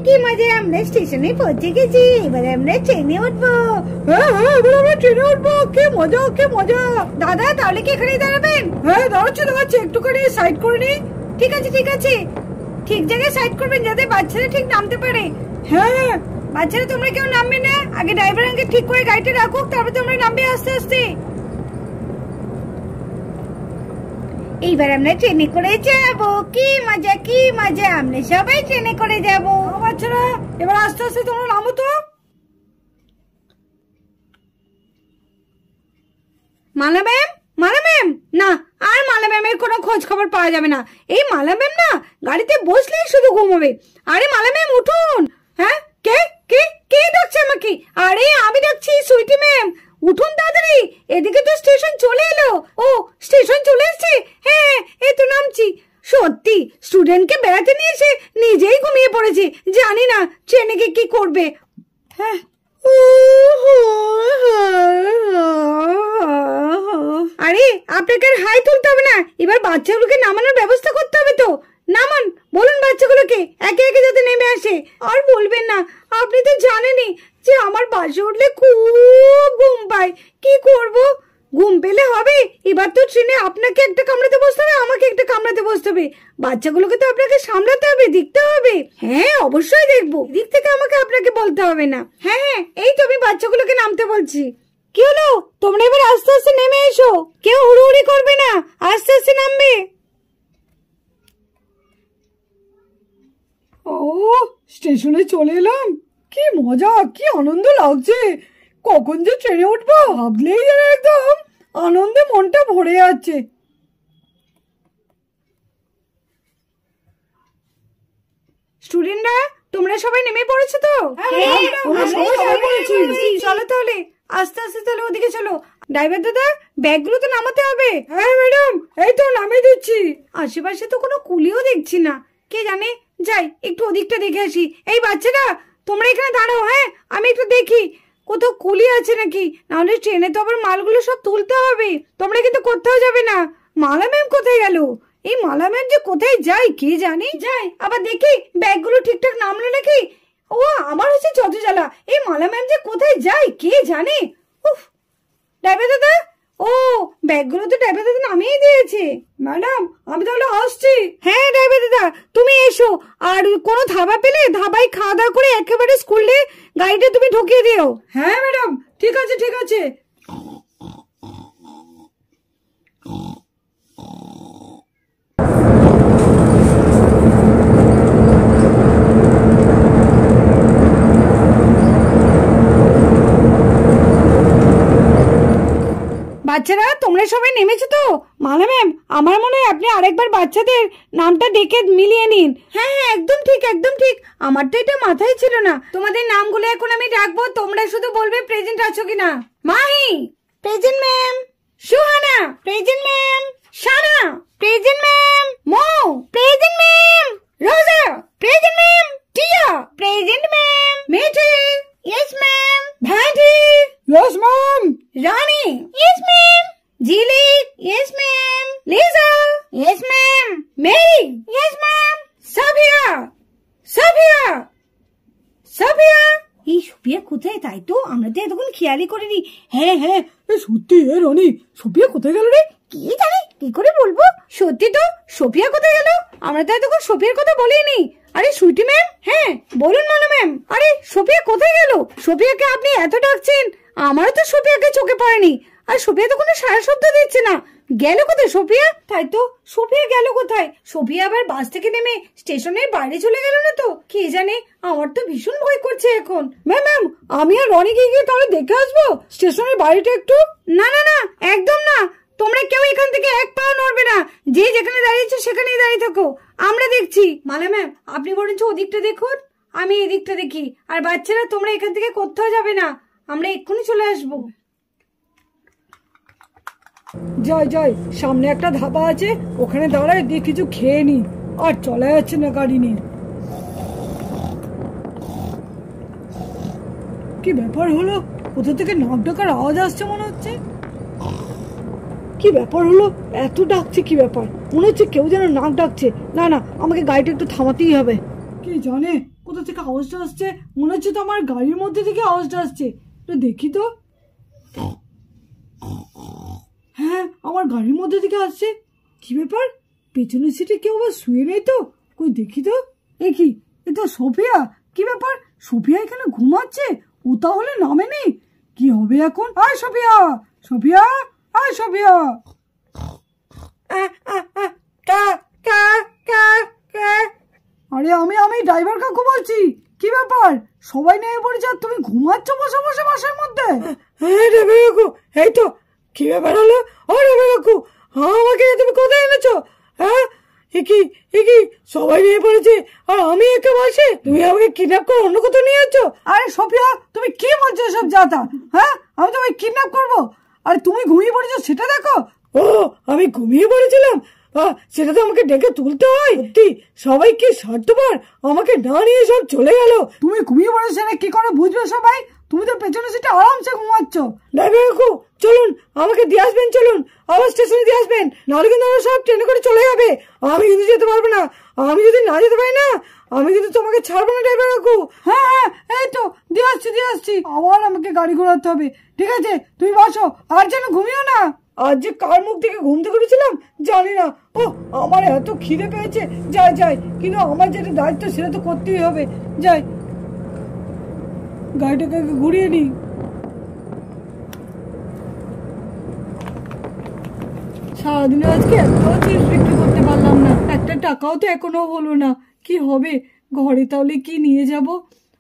কি মজা, আমরা স্টেশনে পৌঁছে গেছি, এবার আমরা ট্রেনে উঠবো। হ্যাঁ হ্যাঁ, এবার আমরা ট্রেনে উঠবো। কি মজা কি মজা। দাদা তাহলে কি এখানেই দাঁড়াবেন? হ্যাঁ দাঁড়াচ্ছি, একটুখানি সাইড করে নি। ঠিক আছে ঠিক আছে, ঠিক জায়গায় সাইড করবেন যাতে বাচ্চারা ঠিক নামতে পারে। হ্যাঁ বাচ্চারা তোমরা কেউ নামবে না, আগে ড্রাইভার আঙ্কেল ঠিক করে গাড়িটা রাখুক, তারপর তোমরা নামবে আস্তে আস্তে। এইবার আমরা ট্রেনে করে যাবো। কি মজা কি মজা, আমরা সবাই ট্রেনে করে যাবো। বাচ্চারা এবার আস্তে আস্তে তোমরা নামো তো। মালা ম্যাম না, আর মালা ম্যামের কোনো খোঁজ খবর পাওয়া যাবে না। এই মালা ম্যাম না গাড়িতে বসলেই শুধু ঘুমাবে। আরে মালা ম্যাম উঠুন। হ্যাঁ কে কে কে ডাকছে আমাকে? আরে আমি ডাকছি, সুইটি ম্যাম উঠুন তাড়াতাড়ি, এদিকে তো স্টেশন চলে এলো। ও স্টেশন চলে এসেছে? হ্যাঁ এই তো নামছি। সত্যি স্টুডেন্টকে বেড়াতে নিয়ে এসে নিজেই ঘুমিয়ে পড়েছে, জানি না ট্রেনে গিয়ে কি করবে। হ্যাঁ আরে আপনাকে আর হাই তুলতে হবে না, এবার বাচ্চাগুলোকে নামানোর ব্যবস্থা করতে হবে তো। নামান, বলুন বাচ্চাগুলোকে একে একে যাতে নেমে আসে। আর বলবেন না, আপনি তো জানেনই যে আমার বাসে উঠলে খুব ঘুম পায়। কি করব, ঘুম পেলে হবে? এবার তো ট্রেনে আপনাকে একটা কামড়াতে বসতে হবে, আমাকে একটা কামড়াতে বসতে হবে। বাচ্চাগুলোকে তো আপনাকে সামলাতে হবে, দেখতে হবে। হ্যাঁ অবশ্যই দেখবো, দিক থেকে আমাকে আপনাকে বলতে হবে না। হ্যাঁ হ্যাঁ এই তো আমি বাচ্চাগুলোকে নামতে বলছি। কি হলো, তোমরা এবার আস্তে আস্তে নেমে এসো, কেউ হুড়োহুড়ি করবে না, আস্তে আস্তে নামবে। ও স্টেশনে চলে এলাম, কি মজা কি আনন্দ লাগছে। কখন যে ট্রেনে উঠবো ভাবলেই যেন একদম আনন্দে মনটা ভরে যাচ্ছে। স্টুডেন্টরা তোমরা সবাই নেমে পড়েছো তো? চলো তাহলে আস্তে আস্তে, তাহলে ওদিকে চলো। ড্রাইভার দাদা ব্যাগগুলো তো নামাতে হবে। হ্যাঁ ম্যাডাম এই তো নামিয়ে দিচ্ছি। আশেপাশে তো কোনো কুলিও দেখছি না, কে জানে, যাই একটু ওদিকটা দেখে আসি। এই বাচ্চারা তোমরা এখানে দাঁড়াও, হ্যাঁ আমি একটু দেখি কোথাও কুলি আছে নাকি, নাহলে ট্রেনে তো আবার মালগুলো সব তুলতে হবে। তোমরা কিন্তু কোথাও যাবে না। মালা ম্যাম কোথায় গেল? এই মালা ম্যাম যে কোথায় যায় কে জানি। যাই আবার দেখি ব্যাগগুলো ঠিকঠাক নামলো নাকি। ও আমার হচ্ছে যত জ্বালা, এই মালা ম্যাম যে কোথায় যায় কে জানে। উফ, ড্রাইভার দাদা, ও ব্যাগগুলো তো ড্রাইভার দাদা নামিয়ে দিয়েছে। ম্যাডাম আমি তাহলে আসছি। হ্যাঁ ড্রাইভার দাদা তুমি এসো, আর কোনো ধাবা পেলে ধাবায় খাওয়া দাওয়া করে একেবারে স্কুলে গাড়িটা তুমি ঢুকিয়ে দিও। হ্যাঁ ম্যাডাম ঠিক আছে ঠিক আছে। বাচ্চারা তোমরা সবাই নেমেছো তো? মালা ম্যাম আমার মনে হয় আপনি আরেকবার বাচ্চাদের নামটা ডেকে মিলিয়ে নিন। হ্যাঁ হ্যাঁ একদম ঠিক একদম ঠিক, আমার তো এটা মাথায় ছিল না। তোমাদের নামগুলো এখন আমি ডাকবো, তোমরা শুধু বলবে প্রেজেন্ট আছো কিনা। Mahi present ma'am, Suhana present ma'am, Sana present ma'am, Mou present ma'am, Roja present ma'am, Tia present ma'am, Methi yes ma'am, Bhati yes ma'am, Rani yes ma'am, Jili yes ma'am, Liza yes ma'am, Mary yes ma'am, Sabiya Sabiya Sabiya. এই সুপিয়া কোথায়? তাই তো আমরা তো এতক্ষণ খেয়ালই করিনি। হ্যাঁ হ্যাঁ সত্যি রানী, সুপিয়া কোথায় গেল রে? কি জানি, কি করে বলবো। সত্যি তো সোফিয়া কোথায় গেল? আমরা তো এতক্ষণ সোফিয়ার কথা বলিনি। আরে সুইটি ম্যাম, হ্যাঁ বলুন মালা ম্যাম। আরে সোফিয়া কোথায় গেল? সোফিয়াকে আপনি এত ডাকছেন, আমারও তো সোফিয়াকে চোখে পড়েনি। আর সোফিয়া তো কোনো সারা শব্দ দিচ্ছে না, গেল কোথায় সোফিয়া? তাই তো সোফিয়া গেল কোথায়? সোফিয়া আবার বাস থেকে নেমে স্টেশনের বাইরে চলে গেল না তো? কে জানে, আমার তো ভীষণ ভয় করছে এখন। ম্যাম আমি আর রনি গিয়ে তাহলে দেখে আসবো স্টেশনের বাইরেটা একটু। না না না একদম না, তোমরা কেউ এখান থেকে এক পাও নড়বে না, যে যেখানে দাঁড়িয়েছো সেখানেই দাঁড়িয়ে থাকো, আমরা দেখছি। মালা ম্যাম আপনি বরঞ্চ ওদিকটা দেখুন, আমি এদিকটা দেখি। আর বাচ্চারা তোমরা এখান থেকে কোথাও যাবে না, আমরা এক্ষুনি চলে আসবো। যাই যাই, সামনে একটা ধাবা আছে, ওখানে দাঁড়ায় দিয়ে কিছু খেয়ে নি। আর চলা যাচ্ছে না গাড়ি নিয়ে। কি ব্যাপার হলো, কোথা থেকে নাক ডাকার আওয়াজ আসছে মনে হচ্ছে। কি ব্যাপার হলো, এত ডাকছে কি ব্যাপার? মনে হচ্ছে কেউ যেন নাক ডাকছে। না না আমাকে গাড়িটা একটু থামাতেই হবে। কি জানে কোথা থেকে আওয়াজটা আসছে? মনে হচ্ছে তো আমার গাড়ির মধ্যে থেকে আওয়াজটা আসছে। একটু দেখি তো। হ্যাঁ, আমার গাড়ির মধ্যে থেকে আসছে। কি ব্যাপার, পেছনের সিটে কেউ আবার শুয়ে নেই তো? কই দেখি তো। এ কি, এ তো সোফিয়া। কি ব্যাপার, সোফিয়া এখানে ঘুমাচ্ছে? ও তাহলে নামেনি? কি হবে এখন? আয় সোফিয়া, সোফিয়া, আয় সোফিয়া। আরে আমি ড্রাইভার কাকু বলছি। কি ব্যাপার, সবাই নেমে পড়েছে আর তুমি ঘুমাচ্ছ বসে বসে বাসার মধ্যে? হ্যাঁ ড্রাইভার কাকু, এই তো। কি ব্যাপার হলো? ও ড্রাইভার কাকু, আমাকে তুমি কোথায় এনেছো? হ্যাঁ, একি সবাই নিয়ে পড়েছে আর আমি একা বসে? তুমি আমাকে কিডন্যাপ করে অন্য কোথাও নিয়ে যাচ্ছ? আরে সোফিয়া, তুমি কি বলছো সব যাতা? হ্যাঁ, আমি তোমাকে কিডন্যাপ করবো? আরে তুমি ঘুমিয়ে পড়েছো সেটা দেখো। ও, আমি ঘুমিয়ে পড়েছিলাম? সেটা তো আমাকে ডেকে তুলতে হয়। সবাই কি স্বার্থপর, আমাকে না নিয়ে সব চলে গেল। তুমি ঘুমিয়ে পড়েছো সেটা কি করে বুঝবে সবাই? তুমি তো পেছনে সিটে আরামসে ঘুমাচ্ছ। ড্রাইভার কাকু চলুন, আমাকে দিয়ে আসবেন, চলুন আবার স্টেশনে দিয়ে আসবেন, নাহলে কিন্তু আমরা সব ট্রেনে করে চলে যাবে। আমি কিন্তু যেতে পারবো না। আমি যদি না যেতে পারি না, আমি কিন্তু তোমাকে ছাড়বো না ড্রাইভার কাকু। হ্যাঁ হ্যাঁ, এই তো দিয়ে আসছি। আবার আমাকে গাড়ি ঘোরাতে হবে। ঠিক আছে, তুমি বসো, আর যেন ঘুমিও না। আজ যে কার মুখ থেকে ঘুমতে করেছিলাম জানি না। ও, আমার এত খিদে পেয়েছে। যাই, কিন্তু আমার যেটা দায়িত্ব সেটা তো করতেই হবে। যাই, গাড়িটাকে ঘুরিয়ে নিই। সারাদিনে আজকে একটাও চিপস বিক্রি করতে পারলাম না, একটা টাকাও তো এখনো হলো না। কি হবে ঘরে, তাহলে কি নিয়ে যাব?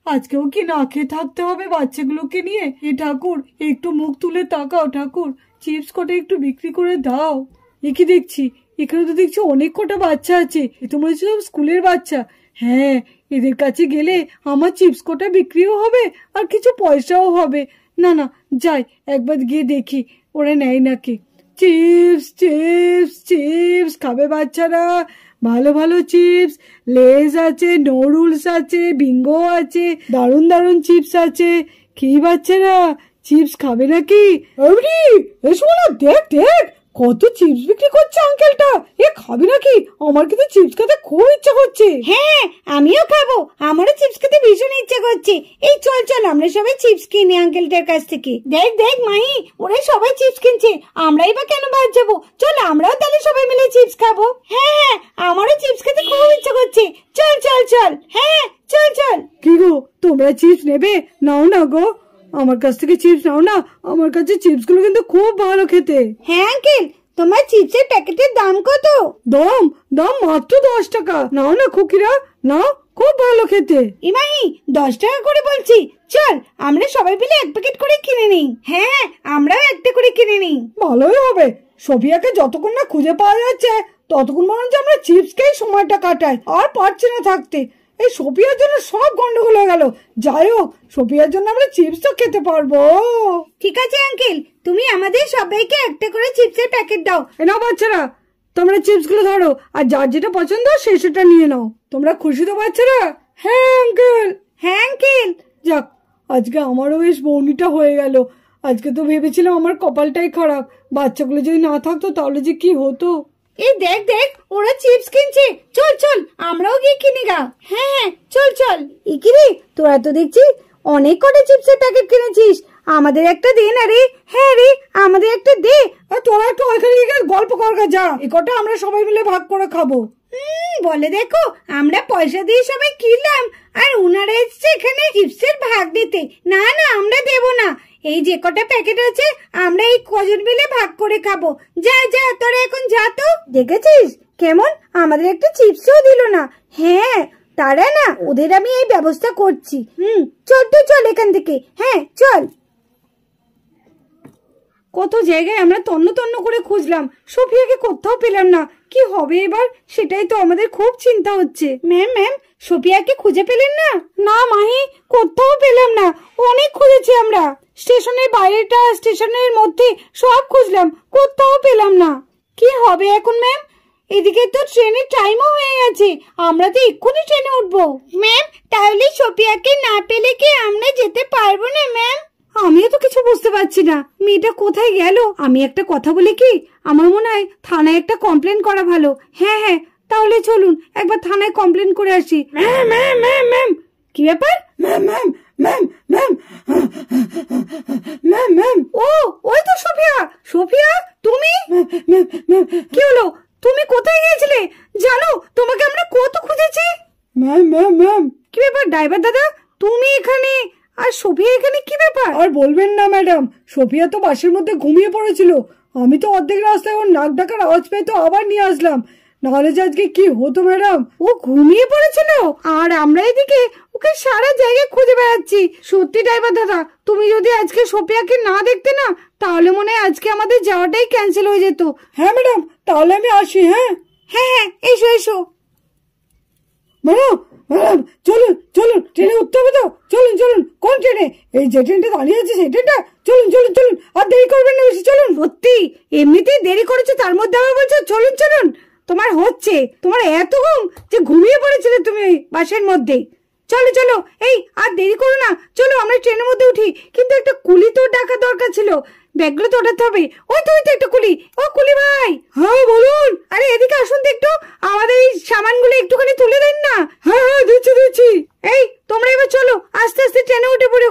আজকেও কি না খেয়ে থাকতে হবে বাচ্চাগুলোকে নিয়ে? এ ঠাকুর, একটু মুখ তুলে তাকাও ঠাকুর, চিপস কটা একটু বিক্রি করে দাও। এ কি দেখছি, এখানে তো দেখছি অনেক কটা বাচ্চা আছে। এ তো মনে হচ্ছে সব স্কুলের বাচ্চা। হ্যাঁ, এদের কাছে গেলে আমার চিপস কটা বিক্রিও হবে আর কিছু পয়সাও হবে। না, যাই একবার গিয়ে দেখি ওরা নেয় নাকি। চিপস চিপস চিপস খাবে বাচ্চারা? ভালো ভালো চিপস, লেজ আছে, নুডলস আছে, বিঙ্গো আছে, দারুন দারুন চিপস আছে। কি বাচ্চারা চিপস খাবে নাকি? এসো না, দেখ কত চিপস বিক্রি করছে আঙ্কেলটা। এ খাবে নাকি? আমার কিন্তু চিপস খেতে খুব ইচ্ছা করছে। হ্যাঁ, আমিও খাবো, আমারও চিপস খেতে ভীষণ ইচ্ছা করছে। এই চল আমরা সবাই চিপস কিনি আঙ্কেলটার কাছ থেকে। দেখ মাহি, ওরা সবাই চিপস কিনছে, আমরাই বা কেন বাদ যাবো? চল আমরাও তাহলে সবাই মিলে চিপস খাবো। হ্যাঁ, আমারও চিপস খেতে খুব ইচ্ছা করছে। চল। হ্যাঁ চল। কি গো, তোমরা চিপস নেবে? নাও না গো, আমার কাছ থেকে চিপস নাও না। আমার কাছে চিপস গুলো কিন্তু খুব ভালো খেতে। হ্যাঁ আঙ্কেল, তোমার চিপসের প্যাকেটের দাম কত? দাম মাত্র 10 টাকা। নাও না খুকিরা, নাও, খুব ভালো খেতে। ইমাহি, 10 টাকা করে বলছি। চল আমরা সবাই মিলে এক প্যাকেট করে কিনে নিই। হ্যাঁ, আমরাও একটা করে কিনে নিই। ভালোই হবে। সোফিয়াকে যতক্ষণ না খুঁজে পাওয়া যাচ্ছে ততক্ষণ মনে হচ্ছে আমরা চিপস খেয়ে সময়টা কাটাই, আর পারছি না থাকতে। এই সোফিয়ার জন্য সব গন্ডগোল হয়ে গেল। যাই হোক, সোফিয়ার জন্য আমরা চিপস তো খেতে পারবো। ঠিক আছে আঙ্কেল, তুমি আমাদের সবাইকে একটা করে চিপসের প্যাকেট দাও। নাও বাচ্চারা, তোমরা চিপস গুলো ধরো, আর যার যেটা পছন্দ সেটা নিয়ে নাও। তোমরা খুশি তো বাচ্চারা? হ্যাঁ আঙ্কেল। যাক, আজকে আমারও বেশ বউনিটা হয়ে গেল। আজকে তো ভেবেছিলাম আমার কপালটাই খারাপ, বাচ্চাগুলো যদি না থাকতো তাহলে যে কি হতো। এই দেখ ওরা চিপস কিনছে। চল আমরাও গিয়ে কিনি গা। হ্যাঁ চল। ইকিরে, তোরা তো দেখছি অনেক কটা চিপসের প্যাকেট কিনেছিস, আমাদের একটা দে না রে। হ্যাঁ রে, আমাদের একটা দে। তোরা একটু ওইখানে গিয়ে গল্প করগা, যা, এ কটা আমরা সবাই মিলে ভাগ করে খাবো। বলে দেখো, আমরা পয়সা দিয়ে সবাই কিনলাম আর উনারা এসছে এখানে চিপসের ভাগ দিতে। না আমরা দেব না। এই যে কটা প্যাকেট আছে আমরা এই কজন মিলে ভাগ করে খাবো। যা তোরা এখন যা তো। দেখেছিস কেমন, আমাদের একটা চিপসও দিল না। হ্যাঁ, তারা না, ওদের আমি এই ব্যবস্থা করছি। চল এখান থেকে। হ্যাঁ চল। কত জায়গায় আমরা তন্ন করে খুঁজলাম, সোফিয়াকে কোথাও পেলাম না। কি হবে এবার, সেটাই তো আমাদের খুব চিন্তা হচ্ছে। ম্যাম, সোফিয়াকে খুঁজে পেলেন না? না মাহি, কোথাও পেলাম না। অনেক খুঁজেছি আমরা, স্টেশনের বাইরেটা, স্টেশনের মধ্যে সব খুঁজলাম, কোথাও পেলাম না। কি হবে এখন ম্যাম? এদিকে তো ট্রেনের টাইমও হয়ে গেছে, আমরা তো এক্ষুনি ট্রেনে উঠবো। ম্যাম, তাহলে সোফিয়াকে না পেলে কি আমরা যেতে পারবো না ম্যাম? আমিও তো কিছু বুঝতে পারছি না, মেয়েটা কোথায় গেল। আমি একটা কথা বলি কি, আমার মনে হয় থানায় একটা কমপ্লেন করা ভালো। হ্যাঁ, তাহলে চলুন একবার থানায় কমপ্লেন করে আসি। ম্যাম, কি ব্যাপার? Ma'am ma'am ma'am ma'am ma'am ma'am ও ওই তো সোফিয়া। সোফিয়া তুমি? কি হলো? তুমি কোথায় গিয়েছিলে? জানো তোমাকে আমরা কত খুঁজেছি। ম্যাম ম্যাম ম্যাম কি ব্যাপার ড্রাইভার দাদা, তুমি এখানে আর সোফিয়া এখানে, কি ব্যাপার? আর বলবেন না ম্যাডাম, সোফিয়া তো বাসের মধ্যে ঘুমিয়ে পড়েছিল। আমি তো অর্ধেক রাস্তায় ওর নাক ডাকার আওয়াজ পেয়ে তো আবার নিয়ে আসলাম, নাহলে যে আজকে কি হতো ম্যাডাম। ও ঘুমিয়ে পড়েছিল আর আমরা এদিকে ওকে সারা জায়গায় খুঁজে বেড়াচ্ছি। সত্যি ড্রাইভার দাদা, তুমি যদি আজকে সোফিয়াকে না দেখতে না, তাহলে মনে হয় আজকে আমাদের যাওয়াটাই ক্যান্সেল হয়ে যেত। হ্যাঁ ম্যাডাম, তাহলে আমি আসি। হ্যাঁ হ্যাঁ হ্যাঁ, এসো এসো। ম্যাডাম ম্যাডাম চলুন চলুন, ট্রেনে উঠতে হবে তো। চলুন চলুন। কোন ট্রেনে? এই যে ট্রেনটা দাঁড়িয়ে আছে সেই ট্রেনটা। চলুন চলুন চলুন, আর দেরি করবেন না বেশি। চলুন। সত্যি এমনিতেই দেরি করেছো, তার মধ্যে আবার বলছো চলুন চলুন। তোমার হচ্ছে, তোমার এত ঘুম যে ঘুমিয়ে পড়েছিলে তুমি ওই বাসের মধ্যেই। চলো চলো, এই আর দেরি করো না, চলো আমরা ট্রেনের মধ্যে উঠি। কিন্তু একটা কুলি তো ডাকা দরকার ছিল, ব্যাগগুলো তো ওঠাতে হবে। ওই তো একটা কুলি। ও কুলি ভাই। হ্যাঁ বলুন। আরে এদিকে আসুন তো একটু, আমাদের এই সামানগুলো একটুখানি তুলে দেন না। হ্যাঁ হ্যাঁ দিচ্ছি দিচ্ছি। এই তোমরা এবার চলো, আস্তে আস্তে ট্রেনে উঠে পড়ে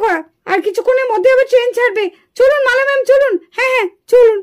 আর কিছুক্ষণের মধ্যে আবার ট্রেন ছাড়বে। চলুন মালা ম্যাম চলুন। হ্যাঁ হ্যাঁ চলুন।